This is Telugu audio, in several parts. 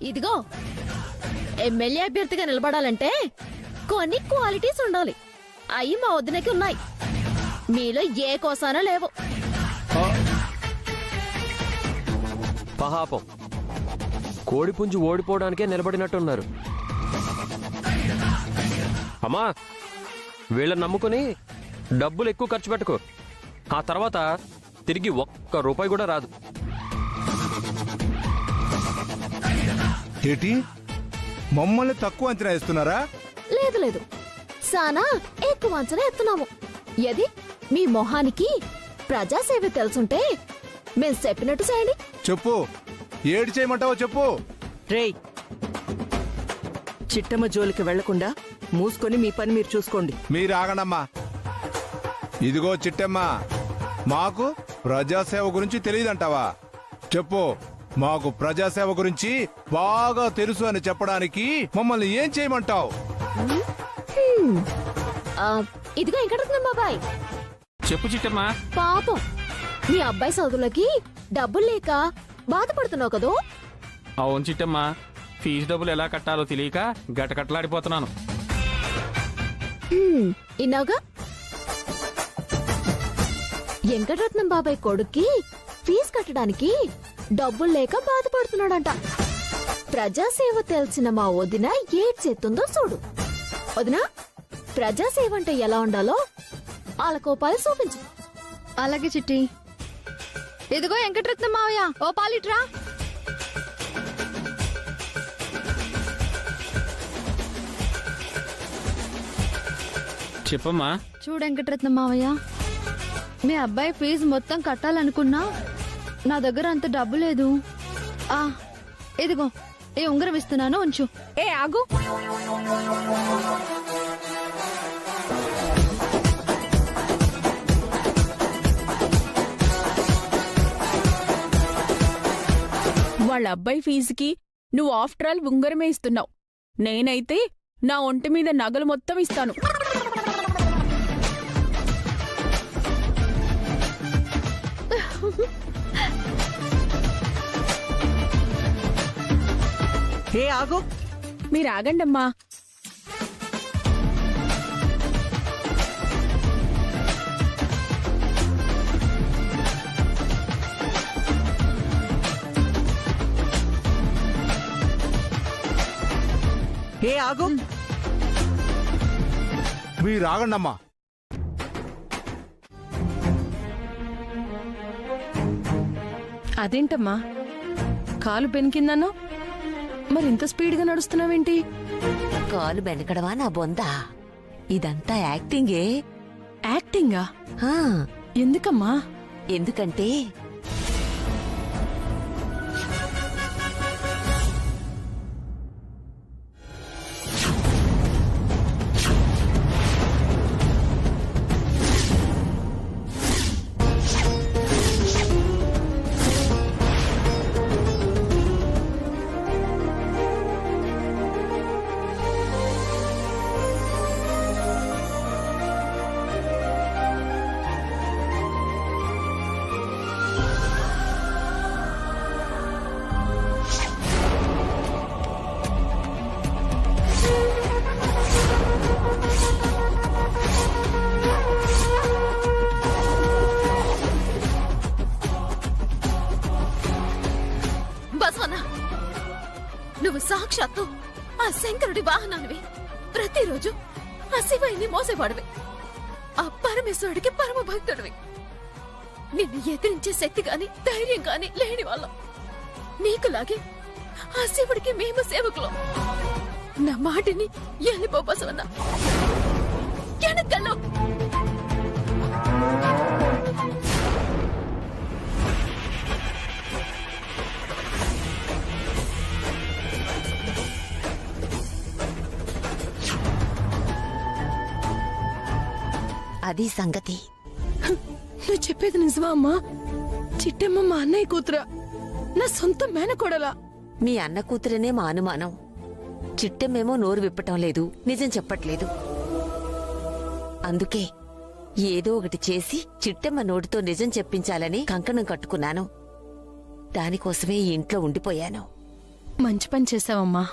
ఇదిగో ఎమ్మెల్యే అభ్యర్థిగా నిలబడాలంటే కొన్ని క్వాలిటీస్ ఉండాలి. అయి మా వదినకి ఉన్నాయి. మీలో ఏ కోసానో లేవు. పహాపం కోడిపుంజు ఓడిపోవడానికే నిలబడినట్టున్నారు. అమ్మా, వీళ్ళని నమ్ముకుని డబ్బులు ఎక్కువ ఖర్చు పెట్టుకో. ఆ తర్వాత తిరిగి ఒక్క రూపాయి కూడా రాదు. ఏటి మమ్మల్ని తక్కువ అంచనా వేస్తున్నారా? లేదు లేదు, సానా ఎక్కువ అంచనా ఎత్తున్నాము. ఎది మీ మొహానికి ప్రజాసేవ తెలుసుంటే మేము చెప్పినట్టు చేయండి. చెప్పు, ఏడు చేయమంటావో చెప్పు. రేయ్, చిట్టమ్మ జోలికి వెళ్లకుండా మూసుకొని మీ పని మీరు చూసుకోండి. మీరు ఆగండమ్మా. ఇదిగో చిట్టమ్మ, మాకు ప్రజాసేవ గురించి తెలియదంటావా? చెప్పు, మాకు ప్రజాసేవ గురించి బాగా తెలుసు అని చెప్పడానికి మమ్మల్ని ఏం చేయమంటావు? ఇదిగో వెంకటరత్నం బాబాయ్, చెప్పు చిట్టమ్మా. పాపం మీ అబ్బాయి చదువులకి డబ్బులు లేక బాధపడుతున్నావు కదూ? అవును చిట్టమ్మా, ఫీజు డబ్బులు ఎలా కట్టాలో తెలియక గటకట్లాడిపోతున్నాను. ఇన్నావుగా, వెంకటరత్నం బాబాయ్ కొడుక్కి ఫీజు కట్టడానికి డబ్బులు లేక బాధపడుతున్నాడంట. ప్రజాసేవ తెలిసిన మా వదిన ఏడ్చేస్తుందో చూడు. వదిన, ప్రజాసేవ అంటే ఎలా ఉండాలో వాళ్ళ కోపాలు చూపించు. అలాగే చిట్టి. ఇదిగో వెంకటరత్నం మావయ్య, ఓ పాలిట్రా. చెప్పమ్మా. చూడు వెంకటరత్నం మావయ్య, మీ అబ్బాయి ఫీజు మొత్తం కట్టాలనుకున్నా నా దగ్గర అంత డబ్బు లేదు. ఇదిగో ఈ ఉంగరం ఇస్తున్నాను, ఉంచు. ఏ ఆగు, వాళ్ళ అబ్బాయి ఫీజుకి నువ్వు ఆఫ్టర్ ఆల్ ఉంగరమే ఇస్తున్నావు. నేనైతే నా ఒంటి మీద నగలు మొత్తం ఇస్తాను. హే ఆగు, మీరు ఆగండమ్మా. హే ఆగు, మీరు ఆగండమ్మా. అదేంటమ్మా, కాలు బెనికిందన్నో మరి ఇంత స్పీడ్గా నడుస్తున్నావేంటి? కాలు బెనకడవా నా బొందా? ఇదంతా యాక్టింగే. యాక్టింగా? హా, ఎందుకమ్మా? ఎందుకంటే బసవన్న, నువ్వు సాక్షాత్తు ఆ శంకరుడి వాహనానివి. ప్రతిరోజు ఆ శివయ్యని మోసేవాడివి. ఆ పరమేశ్వరుడికి పరమ భక్తుడివి. నిన్ను ఎదిరించే శక్తి గాని ధైర్యం గాని లేని వాళ్ళం. నీకులాగే ఆ శివుడికి మేము సేవకులం. నా మాటిని వెళ్ళిపో బసవన్న, వెనకల్లో. అది సంగతి. నువ్వు చెప్పేది నిజమా అమ్మా? చిట్టమ్మ మా అన్నయ్య కూతురా? నా సొంత మేనకోడలా? మీ అన్న కూతురనే మా అనుమానం. చిట్టమేమో నోరు విప్పటం లేదు, నిజం చెప్పట్లేదు. అందుకే ఏదో ఒకటి చేసి చిట్టమ్మ నోటితో నిజం చెప్పించాలని కంకణం కట్టుకున్నాను. దానికోసమే ఈ ఇంట్లో ఉండిపోయాను. మంచి పని చేశావమ్మా.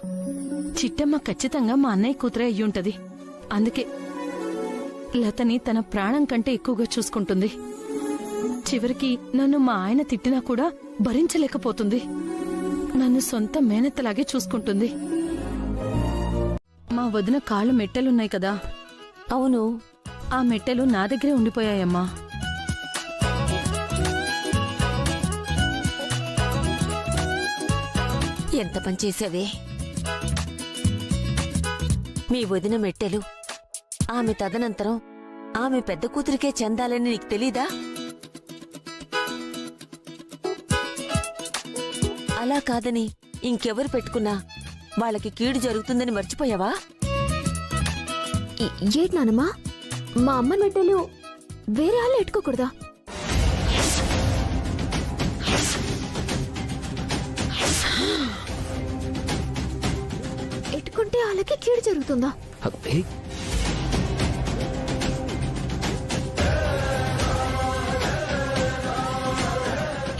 చిట్టమ్మ ఖచ్చితంగా మా అన్నయ్య కూతురే అయ్యుంటది. అందుకే లతని తన ప్రాణం కంటే ఎక్కువగా చూసుకుంటుంది. చివరికి నన్ను మా ఆయన తిట్టినా కూడా భరించలేకపోతుంది. నన్ను సొంత మేనత్తలాగే చూసుకుంటుంది. మా వదిన కాళ్ళు మెట్టెలున్నాయి కదా, అవును, ఆ మెట్టెలు నా దగ్గరే ఉండిపోయాయమ్మా. ఎంత పని చేసావే. మీ వదిన మెట్టెలు ఆమె తదనంతరం ఆమె పెద్ద కూతురికే చెందాలని నీకు తెలీదా? అలా కాదని ఇంకెవరు పెట్టుకున్నా వాళ్ళకి కీడు జరుగుతుందని మర్చిపోయావా? ఏంటి నానమ్మా, మా అమ్మ మెట్టెలు వేరే వాళ్ళు ఎట్టుకోకూడదా? ఎట్టుకుంటే వాళ్ళకి కీడు జరుగుతుందా? అబ్బే,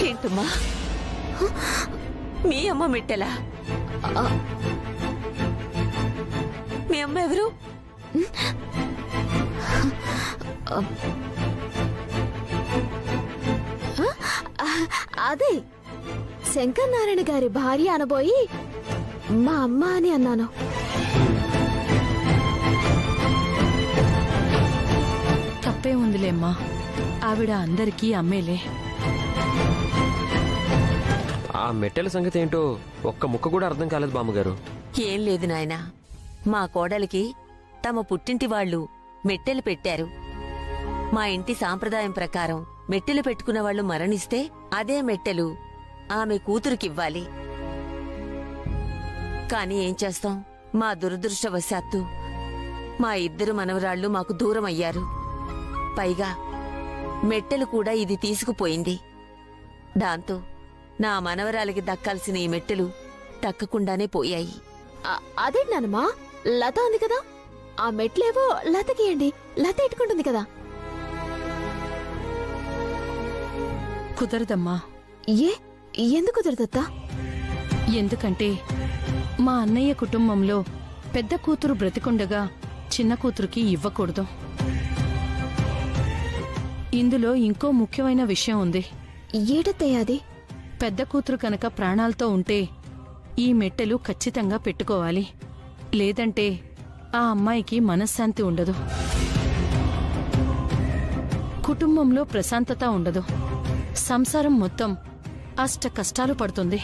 ఏంటమ్మా, మీ అమ్మ మెట్టెలా? మీ అమ్మ ఎవరు? అదే శంకర్ నారాయణ గారి భార్య అనబోయి మా అమ్మ అని అన్నాను. తప్పే ఉందిలేమ్మా, ఆవిడ అందరికీ అమ్మేలే. ఆ మెట్టెల సంగతి ఏంటో ఒక్క ముక్క కూడా అర్థం కాలేదు బామ్మగారు. ఏం లేదు నాయనా, మా కోడలికి తమ పుట్టింటి వాళ్ళు మెట్టెలు పెట్టారు. మా ఇంటి సాంప్రదాయం ప్రకారం మెట్టెలు పెట్టుకున్న వాళ్ళు మరణిస్తే అదే మెట్టెలు ఆమె కూతురికివ్వాలి. కాని ఏం చేస్తాం, మా దురదృష్టవశాత్తు మా ఇద్దరు మనవరాళ్లు మాకు దూరం అయ్యారు. పైగా మెట్టెలు కూడా ఇది తీసుకుపోయింది. దాంతో నా మనవరాలికి దక్కాల్సిన ఈ మెట్టెలు దక్కకుండానే పోయాయి. అదే నానమ్మా, లత ఉంది కదా, ఆ మెట్లేవో లతకియండి, లత ఎట్టుకుంటుంది కదా. కుదరదమ్మా. ఎందుకు కుదరదత్తా? ఎందుకంటే మా అన్నయ్య కుటుంబంలో పెద్ద కూతురు బ్రతికుండగా చిన్న కూతురికి ఇవ్వకూడదు. ఇందులో ఇంకో ముఖ్యమైన విషయం ఉంది. ఏటత్తయ్యాది? పెద్ద కూతురు కనుక ప్రాణాలతో ఉంటే ఈ మెట్టెలు ఖచ్చితంగా పెట్టుకోవాలి. లేదంటే ఆ అమ్మాయికి మనశ్శాంతి ఉండదు, కుటుంబంలో ప్రశాంతత ఉండదు, సంసారం మొత్తం అష్ట కష్టాలు పడుతుంది.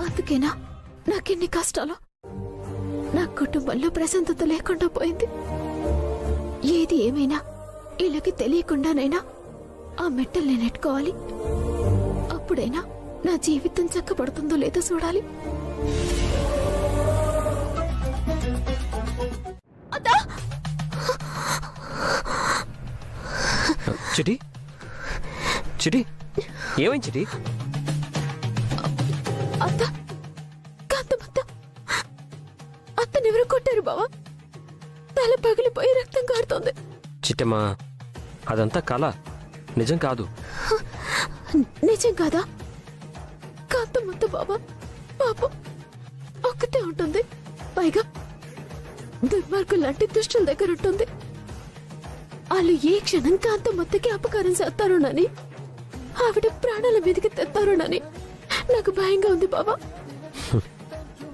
అందుకేనా నాకెన్ని కష్టాలు? నా కుటుంబంలో ప్రశాంతత లేకుండా పోయింది. ఏది ఏమైనా వీళ్ళకి తెలియకుండానైనా ఆ మెట్టలు నేను ఎట్టుకోవాలి. అప్పుడైనా నా జీవితం చక్కబడుతుందో లేదో చూడాలి. చిటి చిటి, ఏమైంది చిటి? అత్తనెవరు కొట్టారు బావా? తల పగిలిపోయి రక్తం కారుతోంది. చిట్టమ్మా, అదంతా కళ, నిజం కాదు. నిజం కాదా? కాంతమ్మ బాబా పాపం ఒక్కతే ఉంటుంది. పైగా దుర్మార్గులు లాంటి దుష్టుల దగ్గర ఉంటుంది. వాళ్ళు ఏ క్షణం కాంతమ్మకి అపకారం చేస్తారోనని, ఆవిడ ప్రాణాల మీదకి తెస్తారోనని నాకు భయంగా ఉంది బాబా.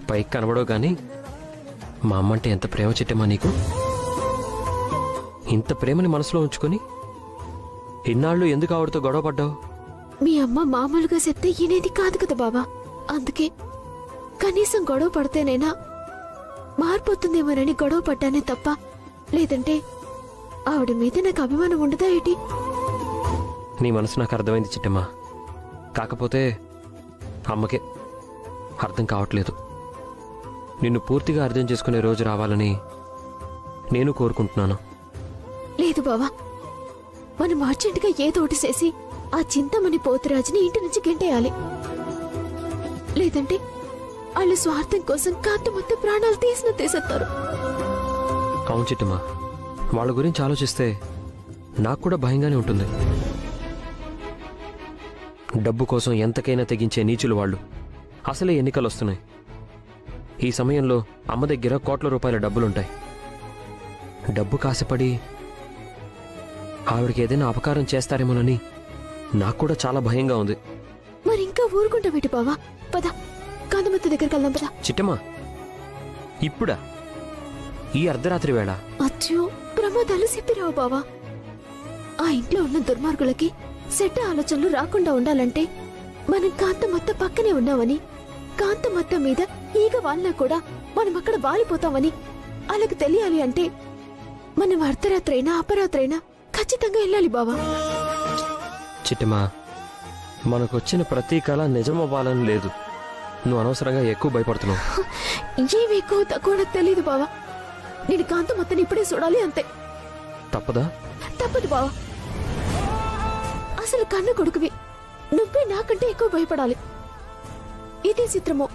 పైకి కనబడవు గాని మా అమ్మంటే ఎంత ప్రేమ చిట్టమ్మా నీకు. ఇంత ప్రేమని మనసులో ఉంచుకొని ఇన్నాళ్ళు ఎందుకు ఆవిడతో గొడవ పడ్డావు? మీ అమ్మ మామూలుగా చెప్తే ఈనేది కాదు కదా బాబా. అందుకే కనీసం గొడవ పడితేనైనా మారిపోతుందేమోనని గొడవ పడ్డానే తప్ప, లేదంటే ఆవిడ మీద నాకు అభిమానం ఉండదా ఏంటి? నీ మనసు నాకు అర్థమైంది చిట్టమ్మా. కాకపోతే అమ్మకే అర్థం కావట్లేదు. నిన్ను పూర్తిగా అర్థం చేసుకునే రోజు రావాలని నేను కోరుకుంటున్నాను. లేదు బావా, మనం అర్జెంటుగా ఏదో ఒకటి చేసి ఆ చింతమని పోతురాజుని ఇంటి నుంచి గెంటేయాలి. లేదంటే వాళ్ళు స్వార్థం కోసం కాంత మొత్తం ప్రాణాలు తీసేస్తారు. అవును చిట్టమ్మా, వాళ్ళ గురించి ఆలోచిస్తే నాకు కూడా భయంగానే ఉంటుంది. డబ్బు కోసం ఎంతకైనా తెగించే నీచులు వాళ్ళు. అసలే ఎన్నికలు వస్తున్నాయి. ఈ సమయంలో అమ్మ దగ్గర కోట్ల రూపాయల డబ్బులుంటాయి. డబ్బు కాసపడి ఆవిడకి ఏదైనా అపకారం చేస్తారేమోనని నాకు కూడా చాలా భయంగా ఉంది. మరి ఇంకా ఊరుకుంటా వీటి బావా. పద కాంతమత్త దగ్గరికి వెళ్దాం పద. చిట్టమ్మా, ఇప్పుడా? ఈ అర్ధరాత్రి వేళ? అచ్చో, ప్రమాదాలు చెప్పిరావు బావా. ఆ ఇంట్లో ఉన్న దుర్మార్గులకి సెట్ ఆలోచనలు రాకుండా ఉండాలంటే మనం కాంతమత్త పక్కనే ఉన్నామని, కాంతమత్త మీద ఈగ వాలినా కూడా మనం అక్కడ వాలిపోతామని అలాగ తెలియాలి అంటే మనం అర్ధరాత్రైనా అపరాత్రైనా ఖచ్చితంగా వెళ్ళాలి బావా. చిట్టమ్మా, మనకొచ్చిన ప్రతి కళ నిజమవ్వాలని లేదు. నువ్వు అనవసరంగా ఎక్కువ భయపడుతున్నావు. ఏమి ఎక్కువ తక్కువ నాకు తెలీదు బావా. నేను కాంతమత్తని ఇప్పుడే చూడాలి అంతే. తప్పదా? తప్పదు బావా. అసలు కన్న కొడుకువి నువ్వే నాకంటే ఎక్కువ భయపడాలి. ఇదే చిత్రమో,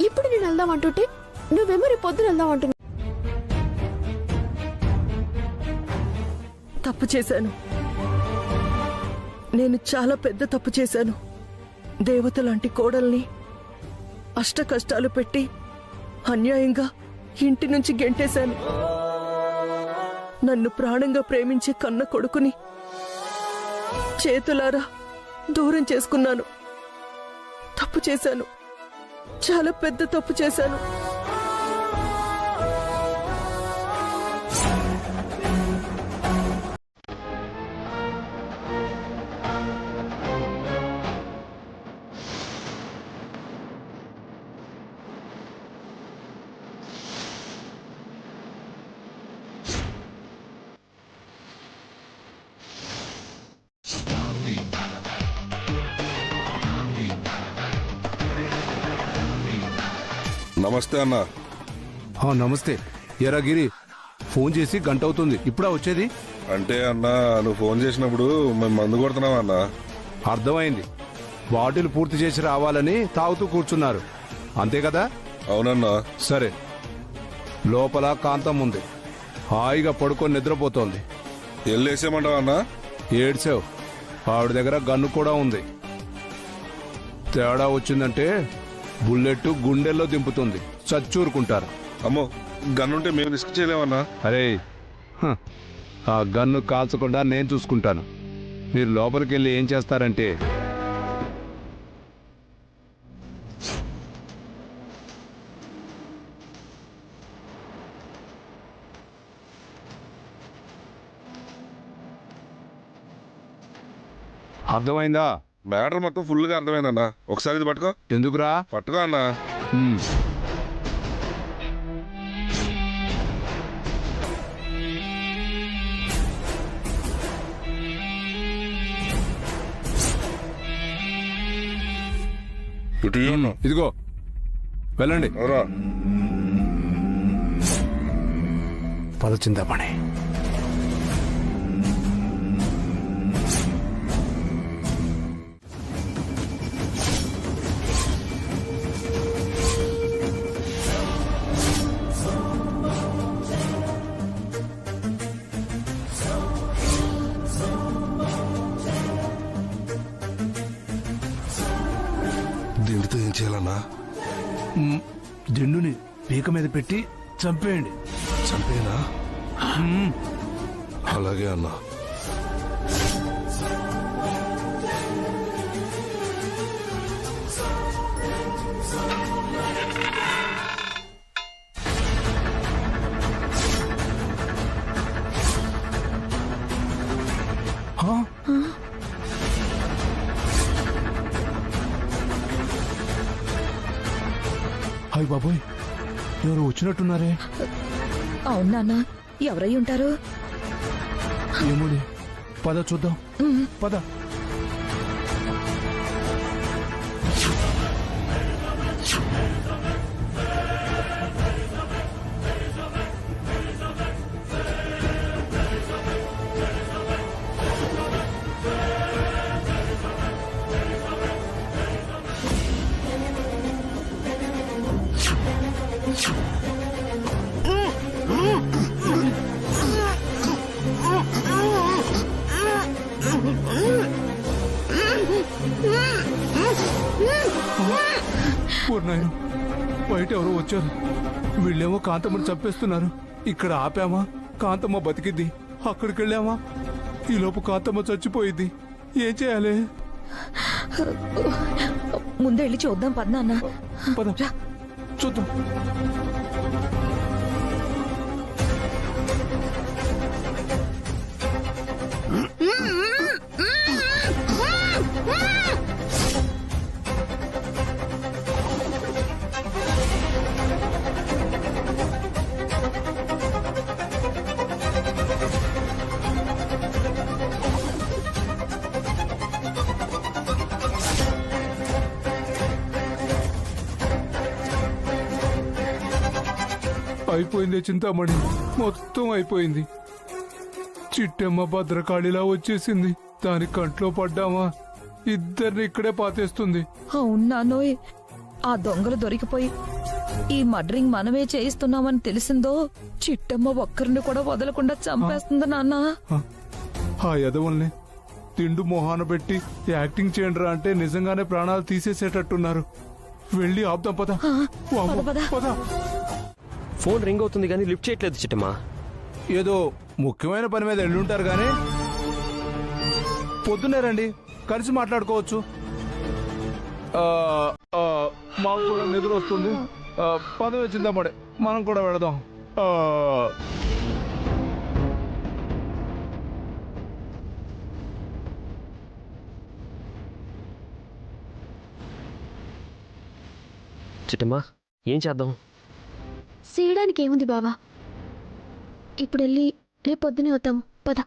ఇప్పుడు నేను వెళ్దాం అంటుంటే నువ్వేమో రేపు పొద్దున వెళ్దాం అంటున్నా. తప్పు చేశాను. నేను చాలా పెద్ద తప్పు చేశాను. దేవత లాంటి కోడల్ని అష్ట కష్టాలు పెట్టి అన్యాయంగా ఇంటి నుంచి గెంటేశాను. నన్ను ప్రాణంగా ప్రేమించే కన్న కొడుకుని చేతులారా దూరం చేసుకున్నాను. తప్పు చేశాను, చాలా పెద్ద తప్పు చేశాను. నమస్తే అన్న. నమస్తే. ఎరా గిరి, ఫోన్ చేసి గంట అవుతుంది, ఇప్పుడా వచ్చేది? అంటే అన్న, నువ్వు ఫోన్ చేసినప్పుడు మేము మందు కొడుతున్నాం అన్న. అర్థమైంది. బాటిల్ పూర్తి చేసి రావాలని తాగుతూ కూర్చున్నారు, అంతే కదా? అవునన్నా. సరే, లోపల కాంతం ఉంది, హాయిగా పడుకొని నిద్రపోతోంది. ఎల్లేసేమంటావా అన్న? ఏడ్చావు. ఆవిడ దగ్గర గన్ను కూడా ఉంది. తేడా వచ్చిందంటే బుల్లెట్ గుండెల్లో దింపుతుంది, చచ్చూరుకుంటారు. అమ్మో, గన్నుంటే మేము రిస్క్ చేయలేమన్నా. అరే, ఆ గన్ను కాల్చకుండా నేను చూసుకుంటాను. మీరు లోపలికి వెళ్ళి ఏం చేస్తారంటే, అర్థమైందా? మ్యాటర్ మొత్తం ఫుల్ గా అర్థమైందన్నా. ఒకసారి ఇది పట్టుకో. ఎందుకురా? పట్టుకో అన్నా. ఇదిగో, వెళ్ళండి. పదచిందామణి. దీంతో ఏం చేయాలన్నా? దిండుని పీక మీద పెట్టి చంపేయండి. చంపేనా? అలాగే అన్నా. హాయ్ బాబోయ్, ఎవరు వచ్చినట్టున్నారే. అవునా, ఎవరై ఉంటారు? ఏమోని, పద చూద్దాం. పద. నాయన బయట ఎవరో వచ్చారు. వీళ్ళేమో కాంతమ్మని చంపేస్తున్నారు. ఇక్కడ ఆపామా కాంతమ్మ బతికిద్ది, అక్కడికి వెళ్ళామా ఈలోపు కాంతమ్మ చచ్చిపోయిద్ది. ఏం చేయాలి? ముందే వెళ్ళి చూద్దాం పద్నా అన్న. పద చూద్దాం. అయిపోయింది చింతామణి, మొత్తం అయిపోయింది. చిట్టమ్మ భద్రకాళిలా వచ్చేసింది. దాని కంట్లో పడ్డామా ఇద్దరిని ఇక్కడే పాతేస్తుంది. అవునానోయ్, ఆ దొంగలు దొరికిపోయి ఈ మర్డరింగ్ మనమే చేయిస్తున్నామని తెలిసిందో చిట్టమ్మ ఒక్కరిని కూడా వదలకుండా చంపేస్తుంది నాన్న. ఆ యదవుల్ని తిండు మొహాన పెట్టి యాక్టింగ్ చేయండిరా అంటే నిజంగానే ప్రాణాలు తీసేసేటట్టున్నారు. వెళ్ళి ఆపుదాం పద. వామ్మో, పద. ఫోన్ రింగ్ అవుతుంది కానీ లిఫ్ట్ చేయట్లేదు చిట్టమ్మా. ఏదో ముఖ్యమైన పని మీద వెళ్ళుంటారు కానీ పొద్దున్నే రండి, కలిసి మాట్లాడుకోవచ్చు. మాకు కూడా నిద్ర వస్తుంది. పదవి వచ్చిందామడే, మనం కూడా వెళదాం. చిట్టమ్మా ఏం చేద్దాం? చేయడానికి ఏముంది బావా, ఇప్పుడు వెళ్ళి రేపు పొద్దునే వద్దాము. పద.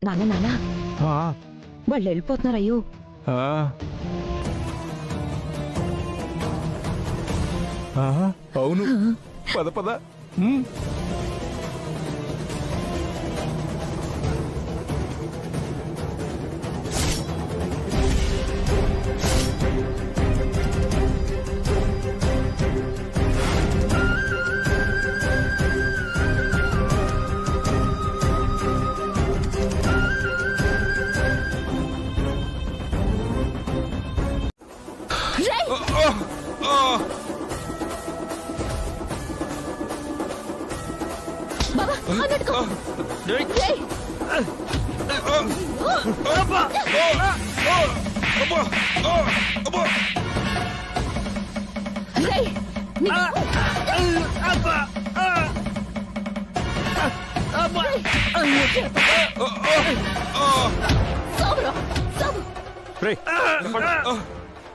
నాన్న నాన్న వాళ్ళు వెళ్ళిపోతున్నారు. అయ్యో అవును, పద పద.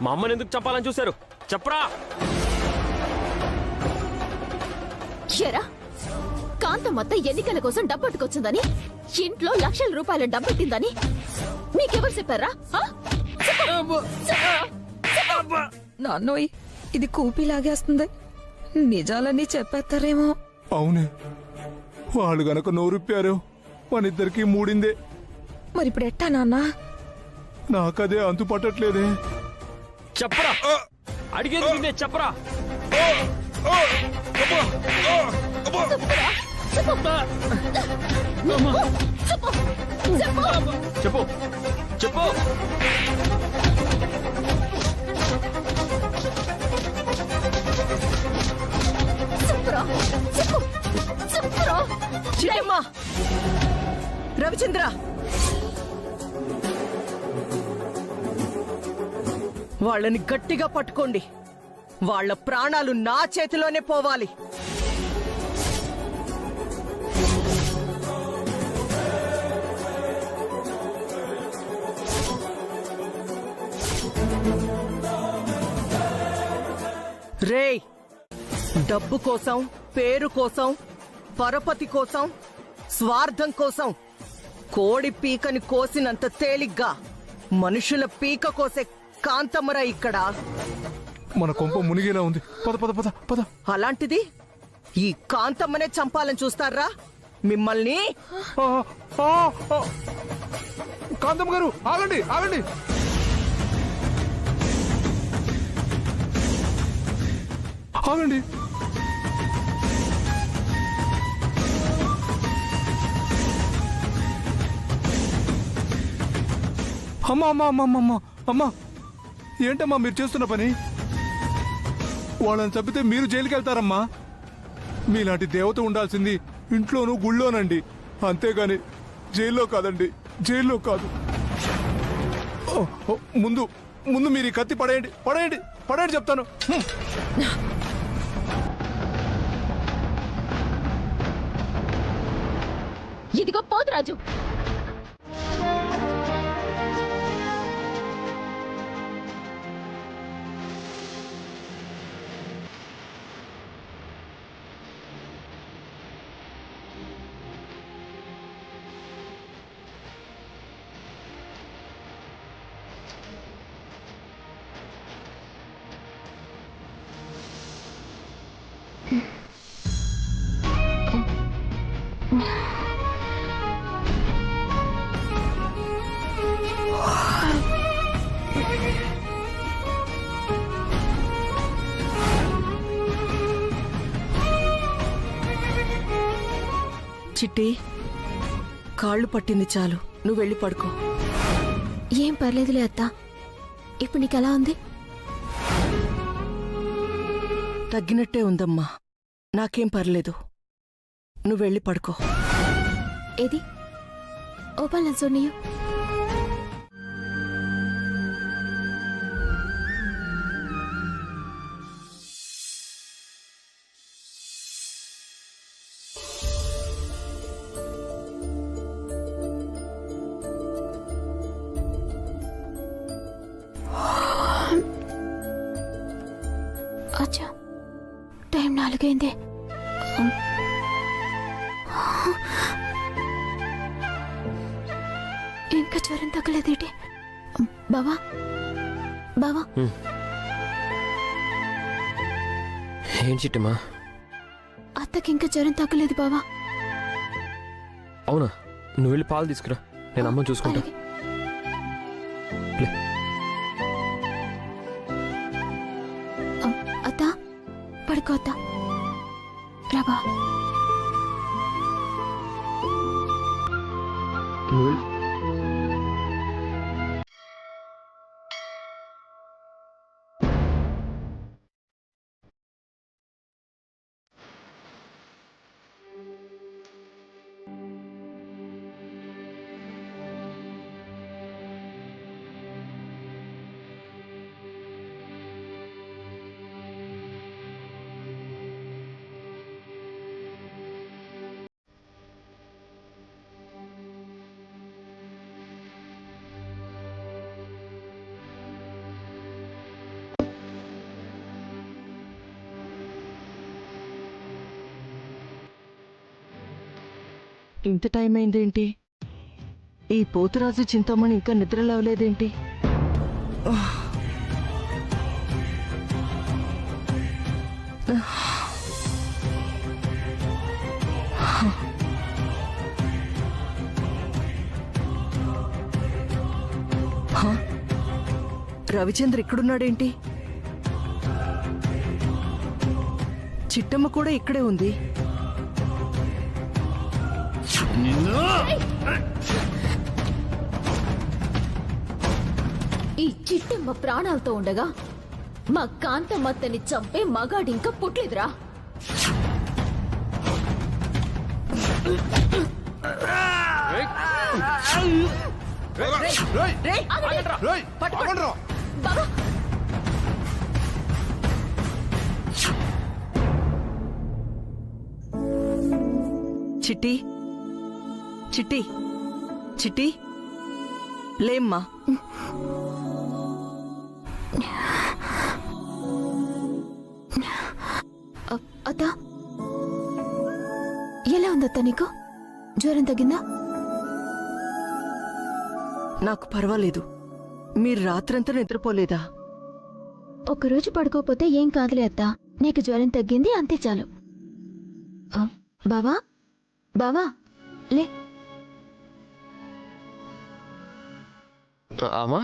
మా అమ్మని ఎందుకు చంపాలని చూశారు చెప్పరా? కాంతమ్మత్త ఎన్నికల కోసం డబ్బట్టుకొచ్చిందని, ఇంట్లో లక్షల రూపాయల డబ్బెట్టిందని మీకెవరు చెప్పారా? నాన్నోయ్, ఇది కూపి లాగేస్తుంది. నిజాలన్నీ చెప్పేస్తారేమో. అవునే, వాళ్ళు గనక నోరుప్పారు మనిద్దరికి మూడిందే. మరి ఇప్పుడు ఎట్టా నాన్న? నాకదే అంతు పట్టట్లేదే. చెప్పరా, అడిగేది నిన్నే, చెప్పరా. చెప్పు చెప్పు. చిట్టమ్మా, రవిచంద్ర, వాళ్ళని గట్టిగా పట్టుకోండి. వాళ్ళ ప్రాణాలు నా చేతిలోనే పోవాలి. రేయ్, డబ్బు కోసం, పేరు కోసం, పరపతి కోసం, స్వార్థం కోసం కోడి పీకని కోసినంత తేలిగ్గా మనుషుల పీక కోసే కాంతమ్మరా ఇక్కడ. మన కొంప మునిగేలా ఉంది. పద పద పద పద. అలాంటిది ఈ కాంతమ్మనే చంపాలని చూస్తారా మిమ్మల్ని? కాంతమ్మ గారు ఆగండి, ఆగండి. ఆగండి. అమ్మా అమ్మా అమ్మా అమ్మా అమ్మా అమ్మా, ఏంటమ్మా మీరు చేస్తున్న పని? వాళ్ళని చంపితే మీరు జైలుకి వెళ్తారమ్మా. మీలాంటి దేవత ఉండాల్సింది ఇంట్లోనూ గుళ్ళోనండి, అంతేగాని జైల్లో కాదండి, జైల్లో కాదు. ఓ, ఓ, ముందు ముందు మీరు ఈ కత్తి పడేయండి, పడేయండి, పడేయండి చెప్తాను. ఇదిగో పోతురాజు, చిట్టి, కాళ్ళు పట్టింది చాలు, నువ్వు వెళ్ళి పడుకో. ఏం పర్లేదులే అత్త. ఇప్పుడు నీకెలా ఉంది? తగ్గినట్టే ఉందమ్మా, నాకేం పర్లేదు. నువ్వు వెళ్ళి పడుకో. ఏది ఓపాల్ సోనియు? అచ్చా, టైం 4 అయింది. ఇంకా జ్వరం తగ్గలేదేటి? బావా బావా, ఏం చిట్టమ్మా? అత్తకి ఇంకా జ్వరం తగ్గలేదు బావా. అవునా? నువ్వు వెళ్ళి పాలు తీసుకురా, నేను అమ్మని చూసుకుంటా. అలాగే. లే. అత్త పడుకో అత్త. రాబా, నువ్వు వెళ్ళు. ఇంత టైం అయిందేంటి? ఈ పోతురాజు చింతామణి ఇంకా నిద్ర లేవలేదేంటి? రవిచంద్ర ఇక్కడున్నాడేంటి? చిట్టమ్మ కూడా ఇక్కడే ఉంది. ఈ చిట్టమ్మ ప్రాణాలతో ఉండగా మా కాంతమ్మత్తని చంపే మగాడింకా పుట్లేదురా. బావా, చిట్టి, చిట్టి, చిట్టి, లేమ్మా. అత్త ఎలా ఉందత్త నీకు? జ్వరం తగ్గిందా? నాకు పర్వాలేదు. మీరు రాత్రంతా నిద్రపోలేదా? ఒకరోజు పడుకోపోతే ఏం కాదులే అత్త, నీకు జ్వరం తగ్గింది అంతే చాలు. బావా బావా లే. అమ్మా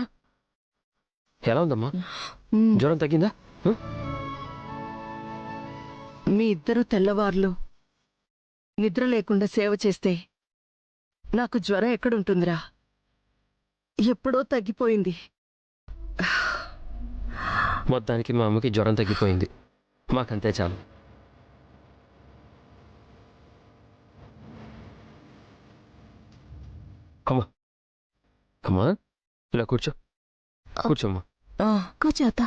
ఎలా ఉందమ్మా? జ్వరం తగ్గిందా? మీ ఇద్దరు తెల్లవార్లు నిద్ర లేకుండా సేవ చేస్తే నాకు జ్వరం ఎక్కడుంటుందిరా? ఎప్పుడో తగ్గిపోయింది. మొత్తానికి మా అమ్మకి జ్వరం తగ్గిపోయింది. మాకంతే చాలు. అమ్మా అమ్మా, ఇలా కూర్చో. కూర్చోమ్మా. కూర్చోత.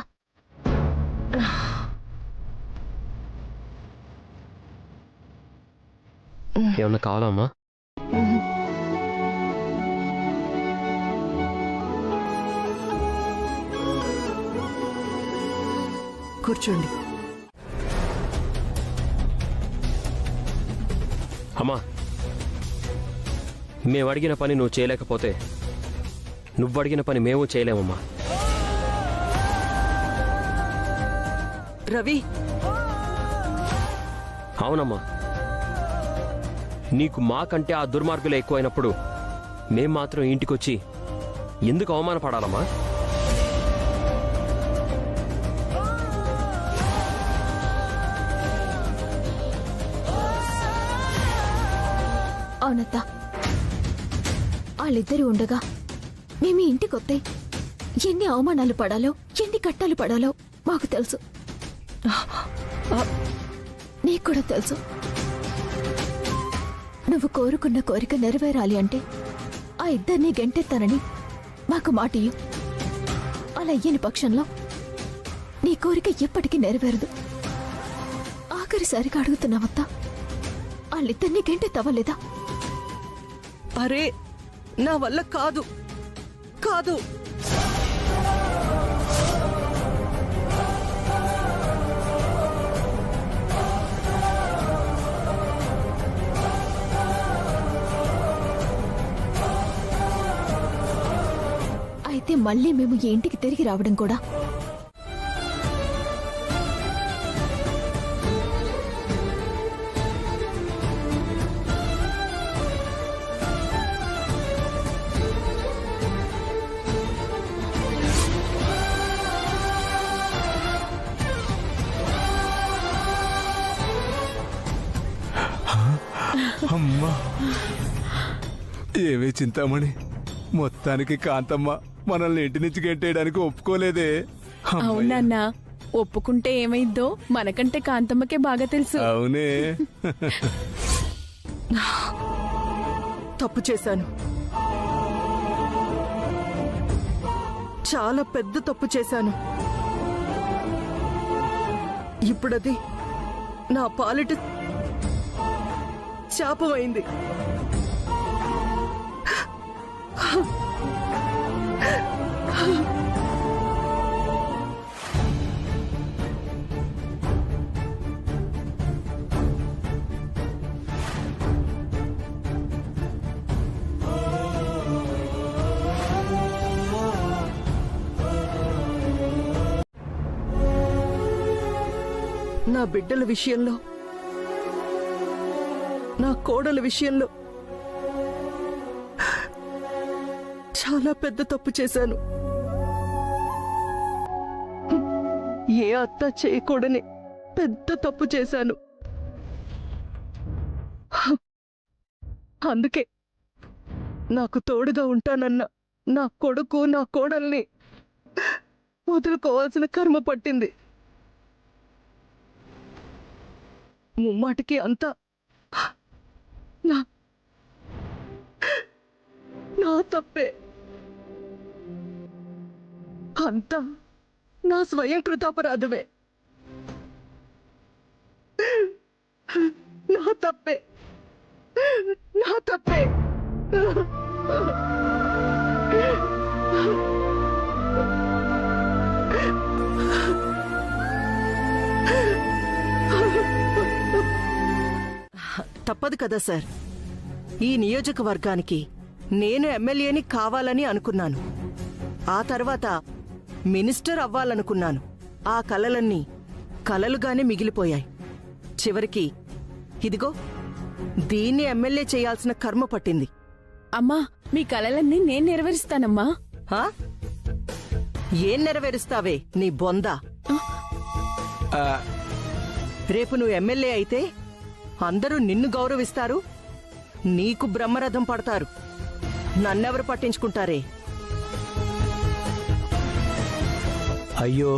ఏమన్నా కావాలా అమ్మా? కూర్చోండి. అమ్మా, మేము అడిగిన పని నువ్వు చేయలేకపోతే నువ్వు అడిగిన పని మేము చేయలేమమ్మా. రవి, అవునమ్మా, నీకు మాకంటే ఆ దుర్మార్గులు ఎక్కువైనప్పుడు మేం మాత్రం ఇంటికొచ్చి ఎందుకు అవమానపడాలమ్మా? అవునత్తా, వాళ్ళిద్దరూ ఉండగా మేము ఇంటికొత్తే ఎన్ని అవమానాలు పడాలో, ఎన్ని కట్టాలు పడాలో మాకు తెలుసు. నీకు కూడా తెలుసు. నువ్వు కోరుకున్న కోరిక నెరవేరాలి అంటే ఆ ఇద్దరిని గెంటెత్తానని మాకు మాట ఇయ్యు. అలా అయ్యని పక్షంలో నీ కోరిక ఎప్పటికీ నెరవేరదు. ఆఖరిసారిగా అడుగుతున్నావత్తా, వాళ్ళిద్దరిని గెంటెత్తవలేదా? అరే, నా వల్ల కాదు కాదు. అయితే మళ్ళీ మేము ఈ ఇంటికి తిరిగి రావడం కూడా అమ్మా, ఏవే చింతామణి, మొత్తానికి కాంతమ్మ మనల్ని ఇంటి నుంచి గెట్టేయడానికి ఒప్పుకోలేదే. అమ్మయ్య. అవునన్నా, ఒప్పుకుంటే ఏమైద్దో మనకంటే కాంతమ్మకే బాగా తెలుసు. అవునే. తప్పు చేశాను, చాలా పెద్ద తప్పు చేశాను. ఇప్పుడది నా పాలిట శాపమైంది. నా బిడ్డల విషయంలో, నా కోడల విషయంలో చాలా పెద్ద తప్పు చేశాను. ఏ అత్త చేయకూడని పెద్ద తప్పు చేశాను. అందుకే నాకు తోడుగా ఉంటానన్న నా కొడుకు, నా కోడల్ని వదులుకోవాల్సిన కర్మ పట్టింది. ముమ్మాటికి అంతా నా తప్పే. అంతా నా స్వయం కృతాపరాధమే. నా తప్పే, నా తప్పే. తప్పదు కదా సార్. ఈ నియోజకవర్గానికి నేను ఎమ్మెల్యేని కావాలని అనుకున్నాను. ఆ తర్వాత మినిస్టర్ అవ్వాలనుకున్నాను. ఆ కలలన్నీ కలలుగానే మిగిలిపోయాయి. చివరికి ఇదిగో దీన్ని ఎమ్మెల్యే చేయాల్సిన కర్మ పట్టింది. అమ్మా, మీ కలలన్నీ నేను నెరవేరుస్తానమ్మా. ఆ? ఏం నెరవేరుస్తావే నీ బొంద? రేపు నువ్వు ఎమ్మెల్యే అయితే అందరూ నిన్ను గౌరవిస్తారు, నీకు బ్రహ్మరథం పడతారు. నన్నెవరు పట్టించుకుంటారే? అయ్యో,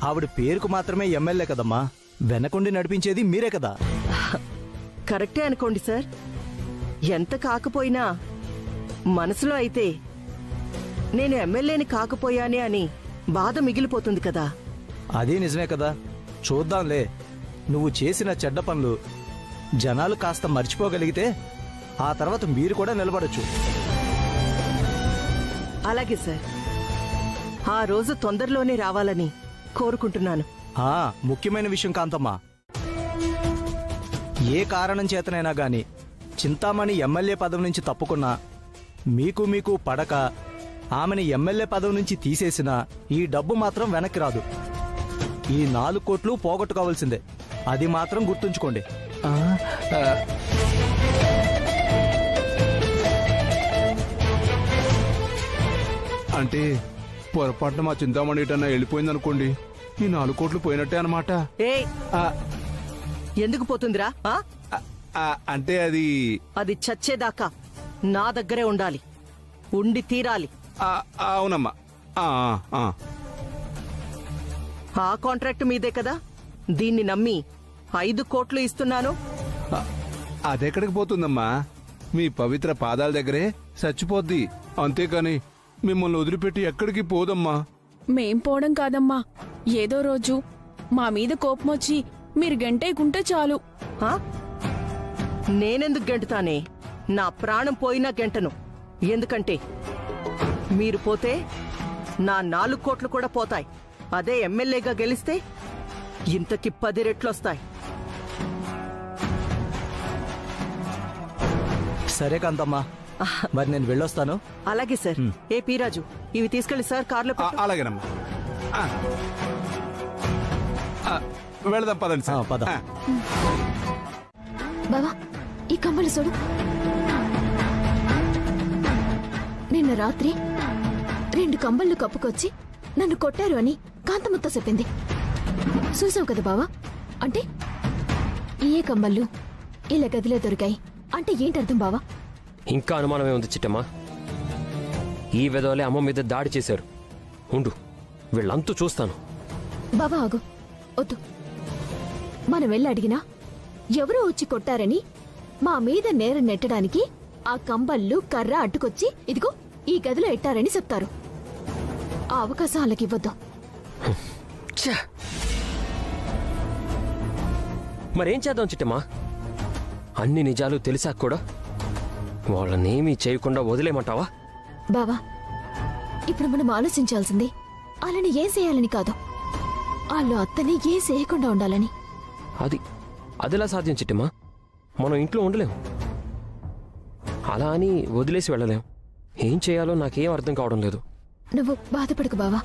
ఆవిడ పేరుకు మాత్రమే ఎమ్మెల్యే కదమ్మా, వెనకుండి నడిపించేది మీరే కదా. కరెక్టే అనుకోండి సార్. ఎంత కాకపోయినా మనసులో అయితే నేను ఎమ్మెల్యేని కాకపోయానే అని బాధ మిగిలిపోతుంది కదా. అదే నిజమే కదా. చూద్దాంలే, నువ్వు చేసిన చెడ్డ పనులు జనాలు కాస్త మర్చిపోగలిగితే ఆ తర్వాత మీరు కూడా నిలబడొచ్చు. అలాగే సార్, ఆ రోజు తొందరలోనే రావాలని కోరుకుంటున్నాను. ముఖ్యమైన విషయం కాంతమ్మా, ఏ కారణం చేతనైనా గాని చింతామణి ఎమ్మెల్యే పదవి నుంచి తప్పుకున్నా, మీకు పడక ఆమెని ఎమ్మెల్యే పదవి నుంచి తీసేసినా ఈ డబ్బు మాత్రం వెనక్కి రాదు. ఈ 4 కోట్లు పోగొట్టుకోవాల్సిందే, అది మాత్రం గుర్తుంచుకోండి. అంటే పొరపాటున మా చింతామణి ఇటన్నా వెళ్ళిపోయిందనుకోండి, ఈ 4 కోట్లు పోయినట్టే అనమాట. ఏయ్, ఎందుకు పోతుందిరా? అంటే అది చచ్చేదాకా నా దగ్గరే ఉండాలి, ఉండి తీరాలి. అవునమ్మా. ఆ కాంట్రాక్ట్ మీదే కదా, దీన్ని నమ్మి 5 కోట్లు ఇస్తున్నాను. అదెక్కడికి పోతుందమ్మా? మీ పవిత్ర పాదాల దగ్గరే చచ్చిపోద్ది, అంతేకాని మిమ్మల్ని వదిలిపెట్టి ఎక్కడికి పోదమ్మా. మేం పోవడం కాదమ్మా, ఏదో రోజు మా మీద కోపమొచ్చి మీరు గంటేకుంటే చాలు. నేనెందుకు గెంటుతానే? నా ప్రాణం పోయినా గెంటను. ఎందుకంటే మీరు పోతే నా 4 కోట్లు కూడా పోతాయి. అదే ఎమ్మెల్యేగా గెలిస్తే ఇంతకి 10 రెట్లొస్తాయి. సరే కాంతమ్మా, మరి నేను వెళ్ళొస్తాను. అలాగే సార్. ఏ పీరాజు, ఇవి తీసుకెళ్ళి సార్ కార్లో పెట్టు. అలాగేనమ్మా. వెళదాం పదండి సార్. పద. బావా, ఈ కమ్మలు చూడు. నిన్న రాత్రి 2 కంబళ్ళు కప్పుకొచ్చి నన్ను కొట్టారు అని కాంతమ్మతో చెప్పింది. చూసావు కదా బావా? అంటే ఏ కమ్మళ్ళు ఇలా గదిలో దొరికాయి అంటే ఏంటర్థం బావా? ఇంకా అనుమానమే ఉంది చిట్టమ్మా. ఈ వెధవలే అమ్మ మీద దాడి చేశారు. ఉండు, వీళ్ళంతూ చూస్తాను. బావా ఆగు, వద్దు. మనం వెళ్ళి అడిగినా ఎవరో వచ్చి కొట్టారని మా మీద నేరం నెట్టడానికి ఆ కంబళ్ళు కర్ర అడ్డుకొచ్చి ఇదిగో ఈ గదిలో ఎట్టారని చెప్తారు. ఆ అవకాశం వాళ్ళకివ్వద్దు. మరేం చేద్దాం చిట్టమ్మా? అన్ని నిజాలు తెలిసాక కూడా వాళ్ళనేమీ చేయకుండా వదిలేమంటావా? బావా, ఇప్పుడు మనం ఆలోచించాల్సింది వాళ్ళని ఏం చేయాలని కాదు, వాళ్ళు అత్తని ఏం చేయకుండా ఉండాలని. అదిలా సాధ్యం చిట్టమ్మా? మనం ఇంట్లో ఉండలేం, అలా అని వదిలేసి వెళ్ళలేం. ఏం చేయాలో నాకేం అర్థం కావడం లేదు. నువ్వు బాధపడకు బావా.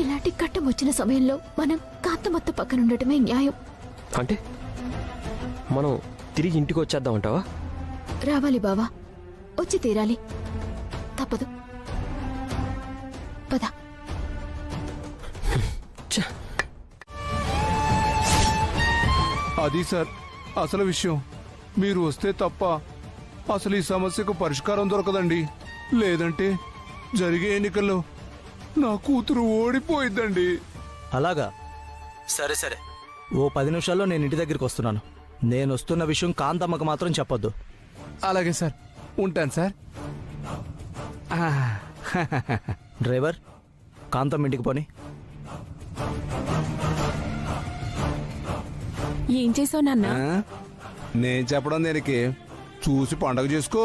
ఇలాంటి కట్టం వచ్చిన సమయంలో మనం కాంతమత్త పక్కనుండటమే న్యాయం. అంటే మనం తిరిగి ఇంటికి వచ్చేద్దామంటావా? రావాలి బావా, వచ్చి తీరాలి, తప్పదు. పద. అది సార్ అసలు విషయం. మీరు వస్తే తప్ప అసలు ఈ సమస్యకు పరిష్కారం దొరకదండి. లేదంటే జరిగే ఎన్నికల్లో నా కూతురు ఓడిపోయిద్దండి. అలాగా? సరే సరే, ఓ 10 నిమిషాల్లో నేను ఇంటి దగ్గరికి వస్తున్నాను. నేను వస్తున్న విషయం కాంతమ్మకు మాత్రం చెప్పొద్దు. అలాగే సార్, ఉంటాను సార్. డ్రైవర్, కాంతమ్మ ఇంటికి పోని. ఏం చేసావు నాన్న? నేను చెప్పడం దేనికి? చూసి పండగ చేసుకో.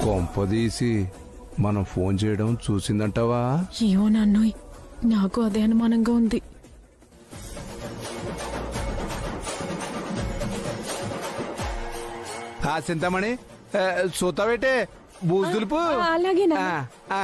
కొంపదీసి మనం ఫోన్ చేయడం చూసిందంటావా? ఏమో నాన్నోయ్, నాకు అదే అనుమానంగా ఉంది. చింతామణి, సూతావేటే బూజు దులుపు అలాగేనా ఆ, ఆ.